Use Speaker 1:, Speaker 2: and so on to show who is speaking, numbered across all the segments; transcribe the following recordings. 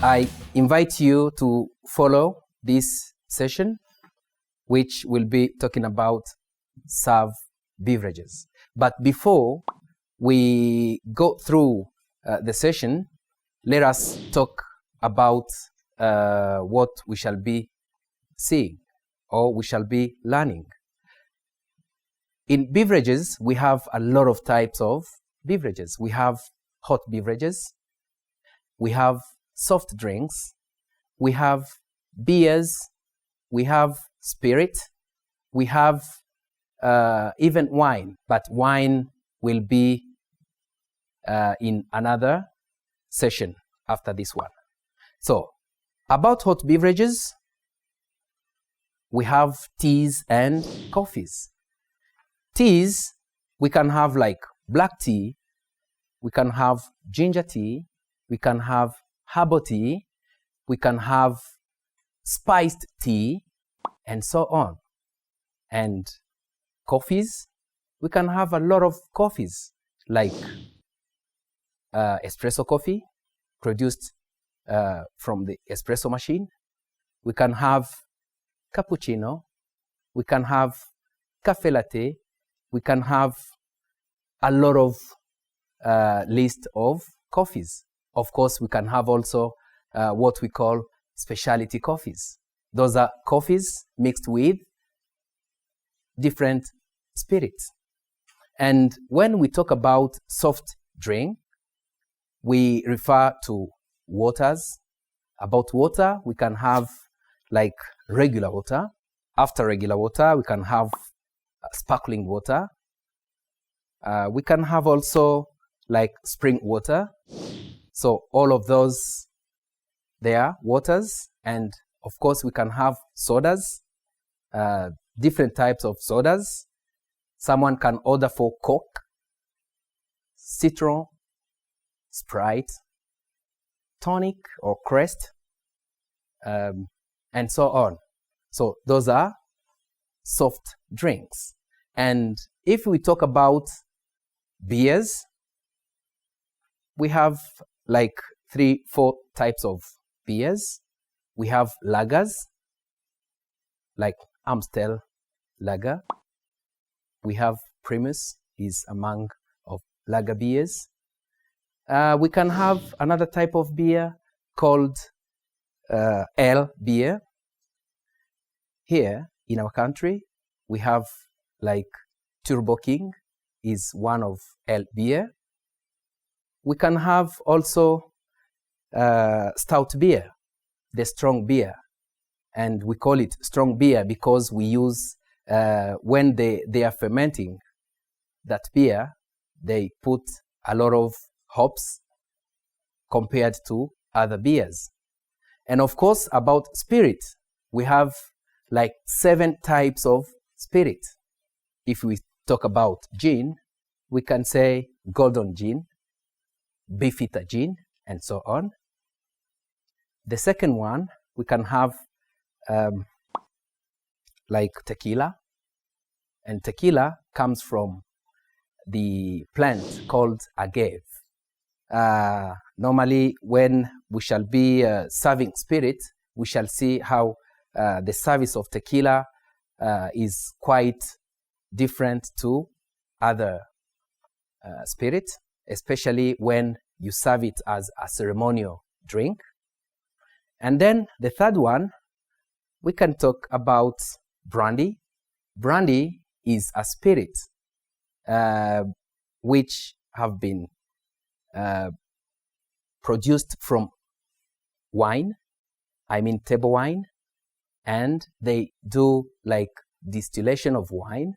Speaker 1: I invite you to follow this session, which will be talking about serve beverages. But before we go through the session, let us talk about what we shall be seeing or we shall be learning. In beverages, we have a lot of types of beverages. We have hot beverages, we have soft drinks, we have beers, we have spirit, we have even wine, but wine will be in another session after this one. So, about hot beverages, we have teas and coffees. Teas, we can have like black tea, we can have ginger tea, we can have herbal tea, we can have spiced tea, and so on. And coffees, we can have a lot of coffees, like espresso coffee, produced from the espresso machine. We can have cappuccino, we can have cafe latte, we can have a lot of list of coffees. Of course, we can have also what we call specialty coffees. Those are coffees mixed with different spirits. And when we talk about soft drink, we refer to waters. About water, we can have like regular water. After regular water, we can have sparkling water. We can have also like spring water. So all of those, they are waters. And of course, we can have sodas, different types of sodas. Someone can order for Coke, Citron, Sprite, tonic or Crest, and so on. So those are soft drinks. And if we talk about beers, we have like 3-4 types of beers. We have lagers, like Amstel lager. We have Primus, is among of lager beers. We can have another type of beer called ale beer. Here in our country, we have like Turbo King, is one of ale beer. We can have also stout beer, the strong beer. And we call it strong beer because we use, when they are fermenting that beer, they put a lot of hops compared to other beers. And of course, about spirit, we have like 7 types of spirit. If we talk about gin, we can say golden gin, beefeater gin, and so on. The second one, we can have like tequila. And tequila comes from the plant called agave. Normally, when we shall be serving spirit, we shall see how the service of tequila is quite different to other spirits, especially when you serve it as a ceremonial drink. And then the third one, we can talk about brandy. Brandy is a spirit which have been produced from wine, I mean table wine, and they do like distillation of wine,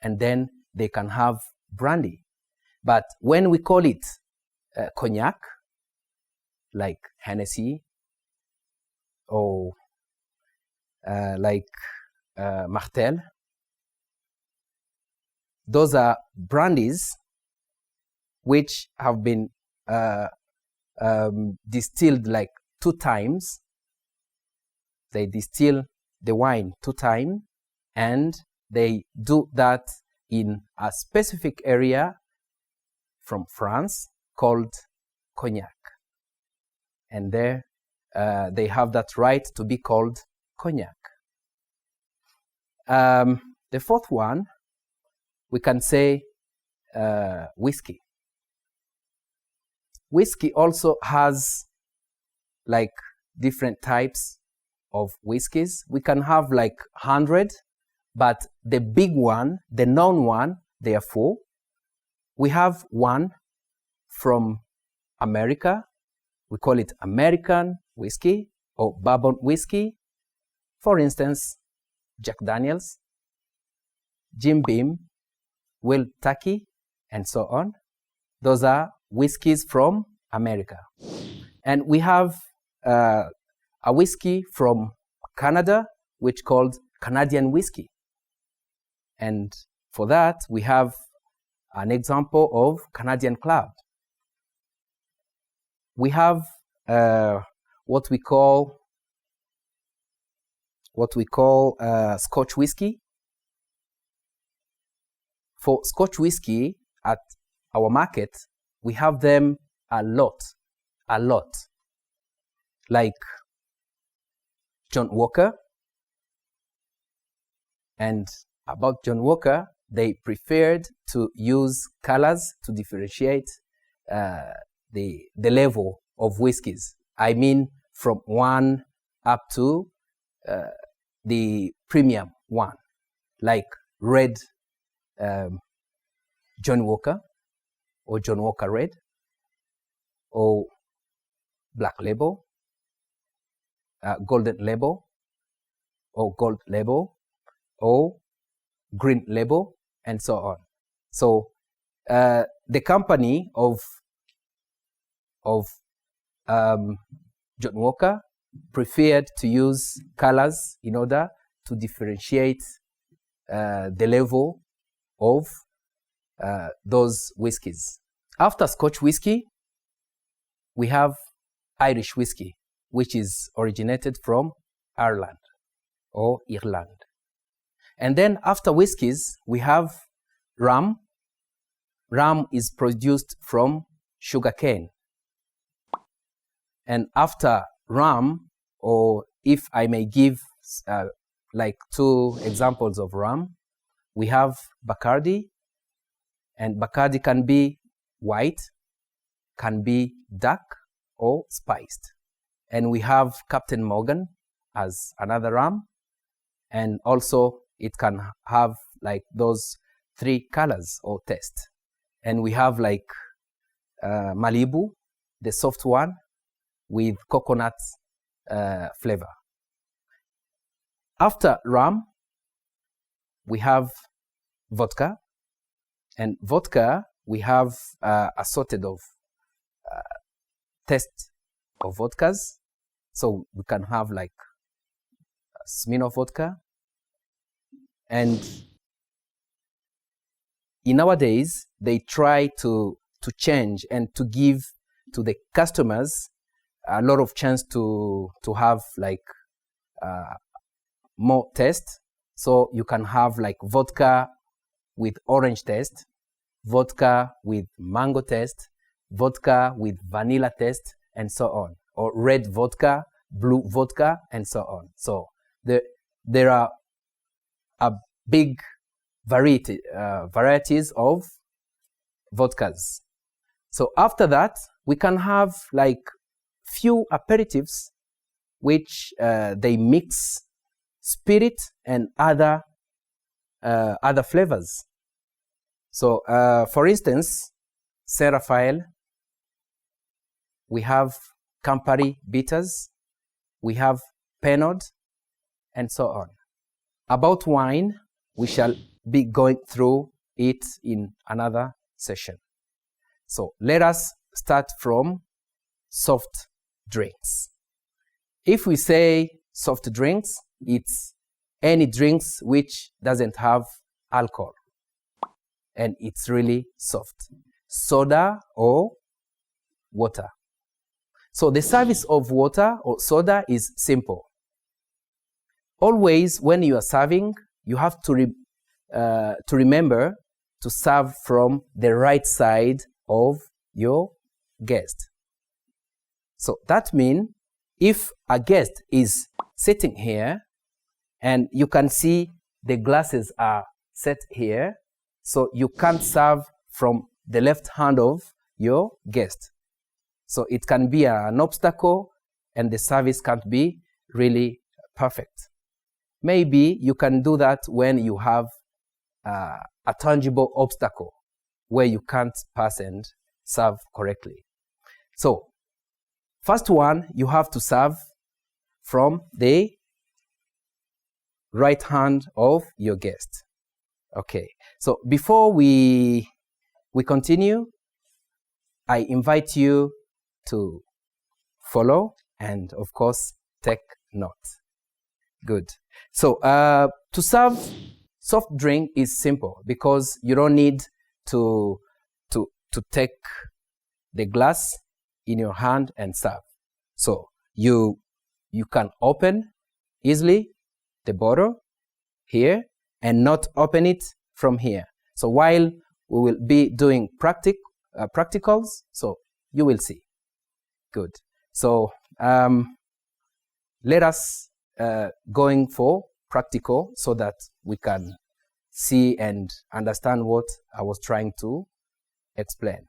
Speaker 1: and then they can have brandy. But when we call it cognac, like Hennessy, or like Martel, those are brandies which have been distilled like 2 times. They distill the wine 2 times, and they do that in a specific area from France called Cognac. And there they have that right to be called cognac. The fourth one, we can say whiskey. Whiskey also has like different types of whiskeys. We can have like 100, but the big one, the known one, there are 4. We have one from America. We call it American whiskey or bourbon whiskey. For instance, Jack Daniels, Jim Beam, Wild Turkey, and so on. Those are whiskeys from America. And we have a whiskey from Canada, which is called Canadian whiskey. And for that, we have an example of Canadian Club. We have what we call Scotch whiskey. For Scotch whiskey at our market, we have them a lot. Like John Walker. And about John Walker, they preferred to use colors to differentiate the level of whiskies. I mean, from 1 up to the premium one, like red John Walker or John Walker Red or Black Label, Golden Label or Gold Label or Green Label, and so on. So the company of John Walker preferred to use colors in order to differentiate the level of those whiskies. After Scotch whiskey, we have Irish whiskey, which is originated from Ireland or Ireland. And then after whiskies, we have rum. Rum is produced from sugarcane. And after rum, or if I may give like 2 examples of rum, we have Bacardi, and Bacardi can be white, can be dark, or spiced. And we have Captain Morgan as another rum, and also it can have like those 3 colors or taste. And we have like Malibu, the soft one, with coconut flavor. After rum, we have vodka. And vodka, we have assorted of taste of vodkas. So we can have like Smirnoff vodka. And in nowadays, they try to change and to give to the customers a lot of chance to have like more taste. So you can have like vodka with orange taste, vodka with mango taste, vodka with vanilla taste, and so on. Or red vodka, blue vodka, and so on. So there are a big varieties of vodkas. So after that, we can have like few aperitifs which they mix spirit and other flavors. So for instance, Saint Raphael, we have Campari bitters, we have Penod, and so on. About wine, we shall be going through it in another session. So let us start from soft drinks. If we say soft drinks, it's any drinks which doesn't have alcohol, and it's really soft. Soda or water. So the service of water or soda is simple. Always when you are serving, you have to remember to serve from the right side of your guest. So that means if a guest is sitting here and you can see the glasses are set here, so you can't serve from the left hand of your guest. So it can be an obstacle and the service can't be really perfect. Maybe you can do that when you have a tangible obstacle where you can't pass and serve correctly. So, first one, you have to serve from the right hand of your guest. Okay, so before we continue, I invite you to follow and, of course, take note. Good. So, to serve soft drink is simple because you don't need to take the glass in your hand and serve. So, you can open easily the bottle here and not open it from here. So, while we will be doing practicals, so you will see. Good. So, let us going for practical so that we can see and understand what I was trying to explain.